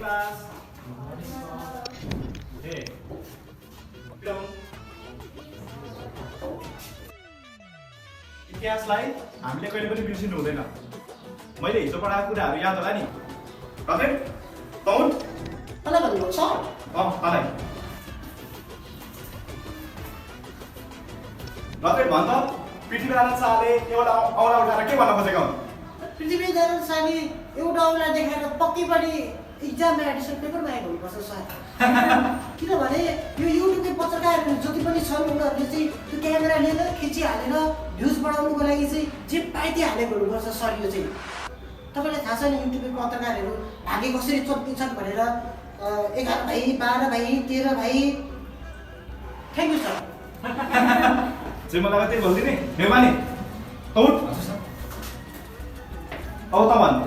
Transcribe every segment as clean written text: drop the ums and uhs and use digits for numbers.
class. Hey. Down. इतिहासलाई हामीले कहिले पनि बिर्सिनु हुँदैन। मैले हिजो पढाएको कुराहरू याद होला नि? रकेट, तौल? मलाई भन्नु सर? मलाई। रकेट भन्छ पृथ्वीनारायण शाहले एउटा औँला उठाएर के भन्न खोजेको हुन्? पृथ्वीनारायण शाहले एउटा औँला देखाएर पक्कै पनि इक्जाममा एडिसन पेपरमा आएको हुनुपर्छ सर। किनभने यो युट्युबको पत्रकारहरू जति पनि छन् उनीहरूले चाहिँ त्यो क्यामेरा लिएर खिचिहालेर भ्युज बढाउनुको लागि चाहिँ जे पाए त्यही हालेको हुनुपर्छ सर। यो चाहिँ तपाईँलाई थाहा छ नि युट्युबको पत्रकारहरू भागे कसरी चम्किन्छन् भनेर 11 भाइ 12 भाइ 13 भाइ। Thank you sir. चाहिँ मलाई त्यही भनिदिने मेहमानी तौट औ त भन्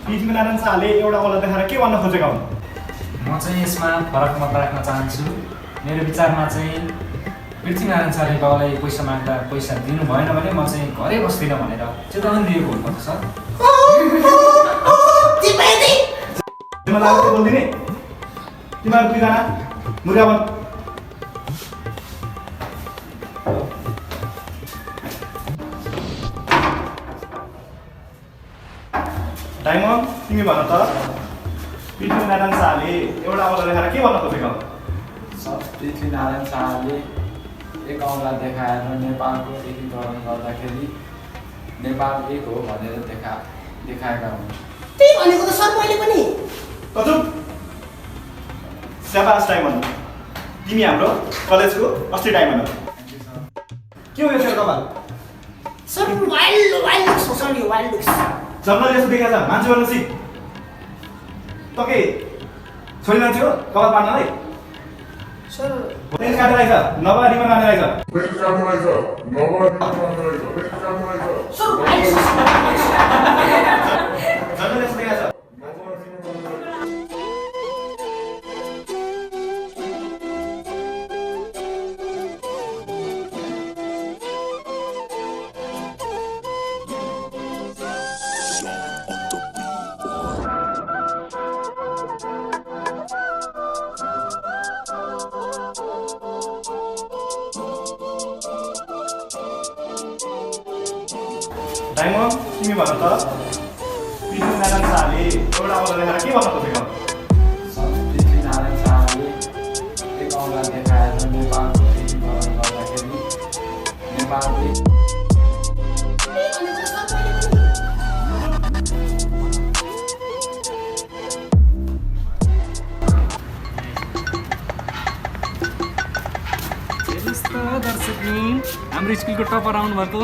पृथ्वीनारायण शाहले एउटा औँला देखाएर के भन्न खोजेका हुन्? म चाहिँ यसमा फरक मत राख्न चाहन्छु। मेरो विचारमा चाहिँ पृथ्वीनारायण शाहले बाउलाई पैसा माग्दा पैसा दिनु भएन भने म चाहिँ घरै बस्दिनँ भनेर चेतावनी दिएको हुनुपर्छ सर। मलाई त्यही बोलिदिने तिमीहरू दुईजना मुर्गा बन। टाइम तिमी भन त पृथ्वीनारायण शाहले एउटा औँला देखाएर के भन्न खोजेको? सर पृथ्वीनारायण शाहले एक औँला देखाएर नेपालको एकीकरण गर्दाखेरि नेपाल एक हो भनेर देखाएका हुन्। त्यही भनेको त सर मैले पनि। कचुप स्याबास डायमन्ड तिमी हाम्रो कलेजको अस्ति डायमन्ड हो। के हो यो तेरो कपाल? सर वाइल्ड लुक्स हो सर। यो वाइल्ड लुक्स जङ्गल जस्तो देखाएको छ। मान्छे बन्न सिक। त के छोरी मान्छे हो कपाल पार्नलाई? सर पेन काटेर आइज नभए रिबन बाँधेर आइज। सर वाइल्ड जङ्गल जस्तो देखाएको छ। डायमन्ड तिमी भन त पृथ्वीनारायण शाहले एउटा औँला देखाएर के भन्न खोजेको? सर पृथ्वीनारायण शाहले एक औँला देखाएर नेपालको एकीकरण गर्दाखेरि नेपाल एक दर्शकबिन हाम्रो स्कुलको टपर आउनु भएको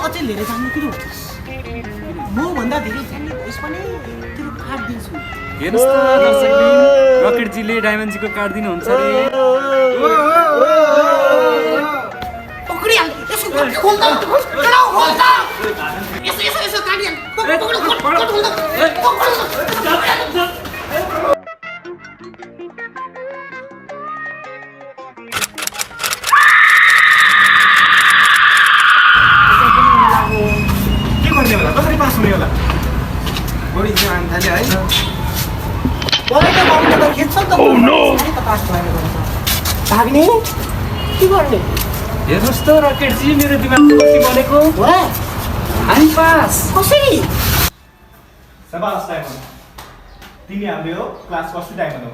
अझै धेरै जान्नु किन होस्? म भन्दा धेरै जान्ने भइस पनि तिम्रो कार्ड दिन्छु। हेर्नुहोस् त दर्शकबिन रकेटजीले डायमन्डजीको कार्ड दिनुहुन्छ अरे। पक्रिहाल यसो खोल त चलाउ खोल त यसो यसो यसो काटिहाल पक्रिहाल खोल त कसरी पास हुने होला? बढी जान थाल्यो है। बलेको बलेको त खेल्छ नि त। ओह नो त पास भएर गन्छ। भाग्ने के गर्ने? हेर्नुहोस् त रकेटजी मेरो दिमागमा कति बनेको। वाह हामी पास। कसरी? स्याबास डायमन्ड तिमी हाम्रो क्लासको अस्ति डायमन्ड हो।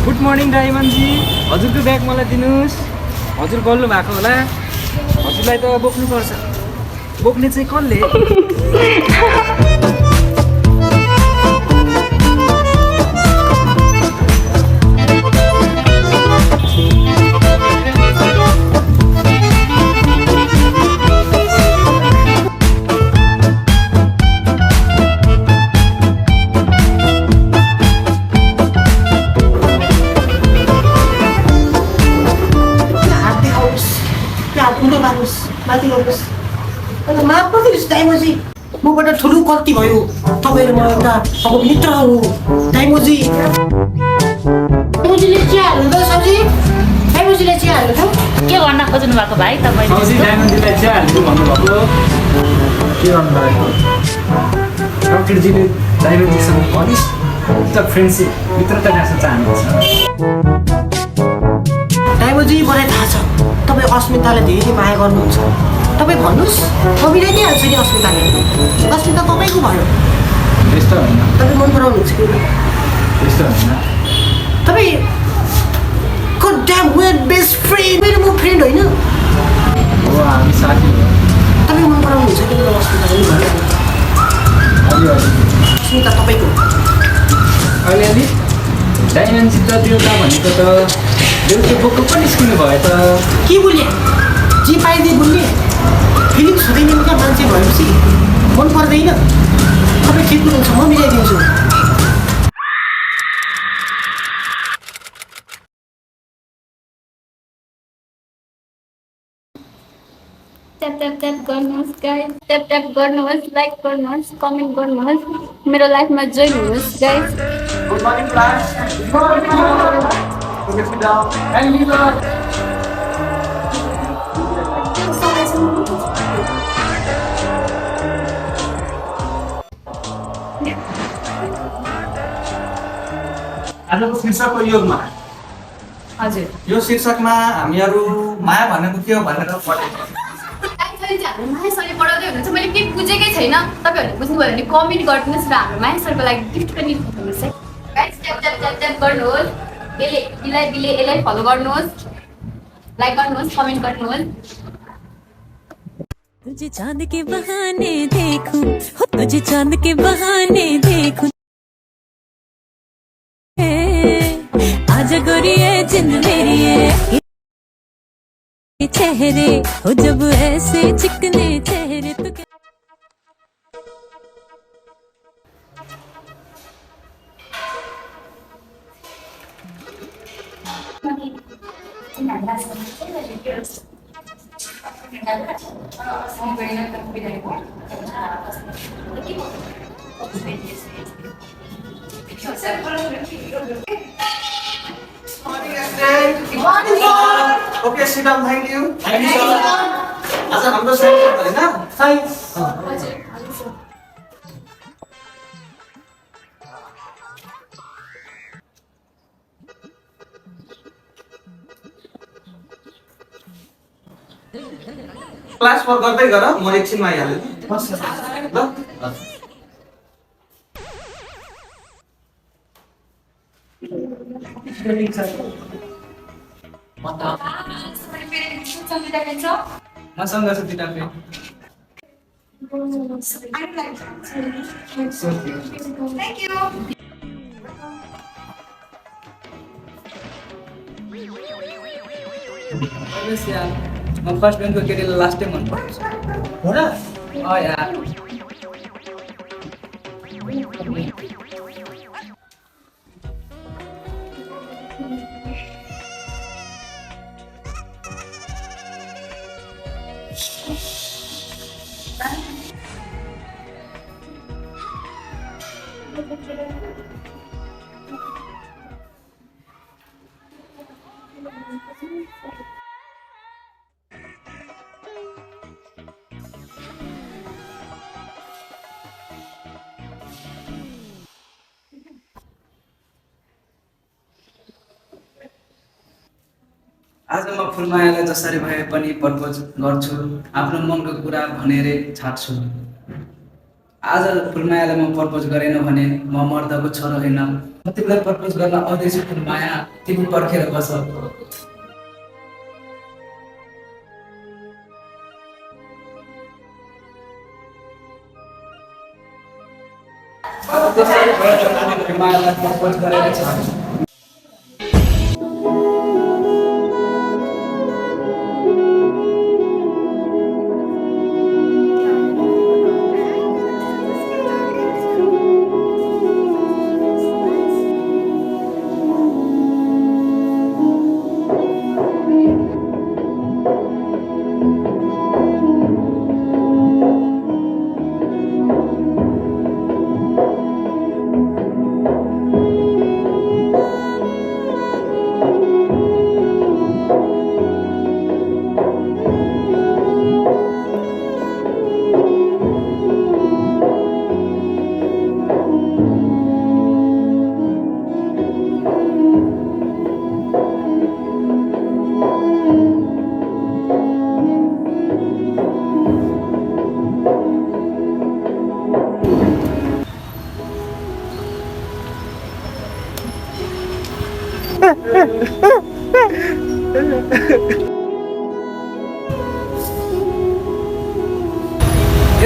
गुड मर्निङ डायमन्डजी। हजुरको ब्याग मलाई दिनुहोस्। हजुर बोल्नु भएको होला। हजुरलाई त बोक्नुपर्छ। बोक्ने चाहिँ कसले? माथि गर्नुहोस्। अन्त माफ गरिदिनुहोस् डाइमोजी, मबाट ठुलो गल्ती भयो। तपाईँ र म एउटा अब मित्र हो डाइमोजी। डाइमोजीले के हाल्नु त सब्जी? टाइमोजीले चिया हाल्नु थियो के भन्न खोज्नु भएको भाइ तपाईँले औजी डायमन्डजीलाई चिया हालिदिनु भन्नुभएको के गर्नु भएको डक्टरजीले डायमन्डजीसँग घनिष्ठ फ्रेन्डसिप मित्रता राख्न चाहनुहुन्छ टाइमोजी मलाई थाहा छ तपाईँ अस्मितालाई धेरै माया गर्नुहुन्छ तपाईँ भन्नुहोस् कविलाई नै हाल्छ नि अस्मिताले अस्मिता तपाईँको भयो त्यस्तो होइन तपाईँ मन पराउनुहुन्छ कि त्यस्तो होइन तपाईँ वेयर बेस्ट फ्रेन्ड मेरो म फ्रेन्ड होइन हो हामी साथी हो तपाईँ मन पराउनुहुन्छ कि मेरो अस्मिताले अलिअलि अस्मिता तपाईँको अलिअलि डायमन्डसित देउता भनेको त देउते बोक्क पनि निस्किनु भयो त के बोले जे पाइदिए बोल्ने फिलिङ्स हुँदैन क्या मान्छे भएपछि मन पर्दैन तपाईँ ठिक हुनुहुन्छ म मिलाइदिन्छु ट्याप गर्नुहोस् गाइस ट्याप गर्नुहोस् लाइक गर्नुहोस् कमेन्ट गर्नुहोस् मेरो लाइफमा जोइन हुनुहोस् गाइस गुड मर्निङ क्लास आजको शीर्षकको योगमा हजुर यो शीर्षकमा हामीहरू माया भनेको के हो भनेर पढेको एक्चुअली चाहिँ हाम्रो माया सरले पढाउँदै हुनुहुन्छ मैले केही बुझेकै छैन तपाईँहरूले बुझ्नुभयो भने कमेन्ट गरिदिनुहोस् र हाम्रो माया सरको लागि गिफ्ट पनि दिनुहोस् है गाइस ट्याप गर्नुहोस् यसलाई फलो गर्नुहोस् लाइक गर्नुहोस् कमेन्ट गर्नुहोस् तुझे चांद के बहाने देखूं हो तुझे चांद के बहाने देखूं आजा गोरिये जिंद मेरी है चेहरे हो जब ऐसे चिकने चेहरे तो okay sit down thank you आज हाम्रो साइन्स होइन साइन्स क्लास 4 गर्दै गर म एकछिनमा आइहाल्छु ल मसँग छ दुईटा पेन म फर्स्ट बेन्चको केटीलाई लास्ट टाइम मन पर्छ हो र यार आज म फुलमायालाई जसरी भए पनि प्रपोज गर्छु आफ्नो मनको कुरा भनेरै छाड्छु आज फुलमायालाई म प्रपोज गरेन भने म मर्दको छोरो होइन म तिमीलाई प्रपोज गर्न आउँदैछु फुलमाया तिमी पर्खेर बस फुलमायालाई प्रपोज गरेर छाड्छु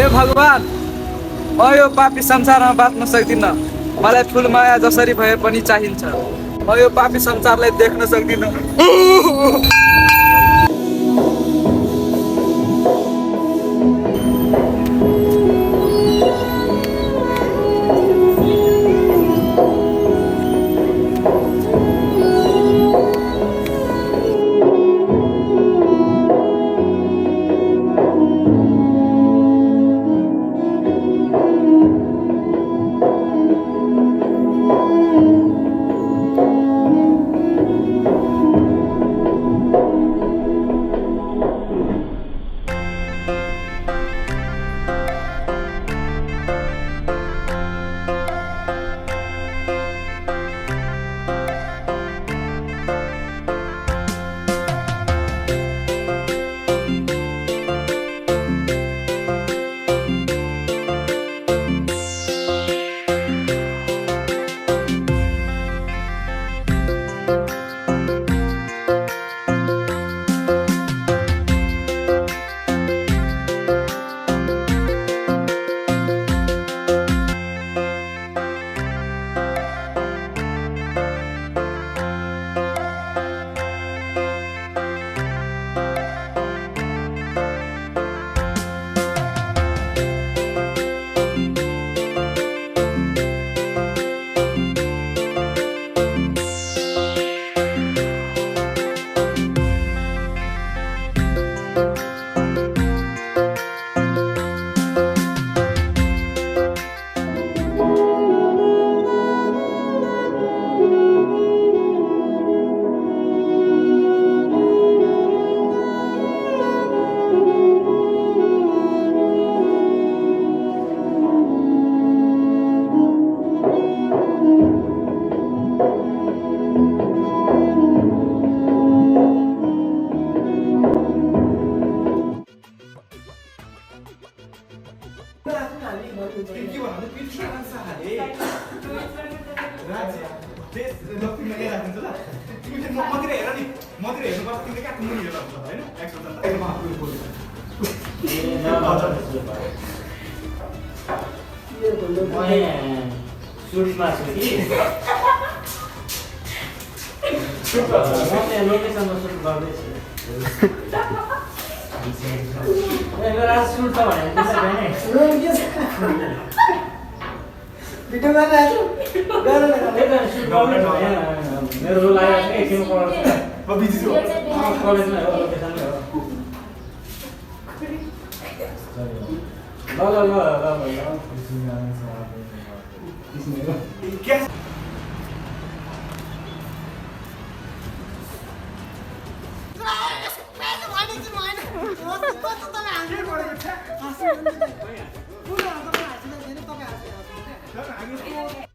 हे भगवान म यो पापी संसारमा बाँच्न सक्दिनँ मलाई फुलमाया जसरी भए पनि चाहिन्छ म यो पापी संसारलाई देख्न सक्दिनँ के भन्नु पृथ्वी संसारले राज्य देश लक्ष्मीमा के राखिन्छ ल तिमीले मतिर हेर नि मतिर हेर्नुपर्छ तिमीले कहाँ मुनि हेरेर हुन्छ हैन एक्सन त अहिले महापुरुष बोल्छ सुटमा छु कि म लोकेसनमा सुट गर्दैछु मेरो आज सुट छ भने भिडियो गरिरहेको मेरो रोल आएको छ एकछिन पढाउँछ म बिजी छु कलेजमा हो लोकेसनमै हो के तपाईँ हाँसिँदै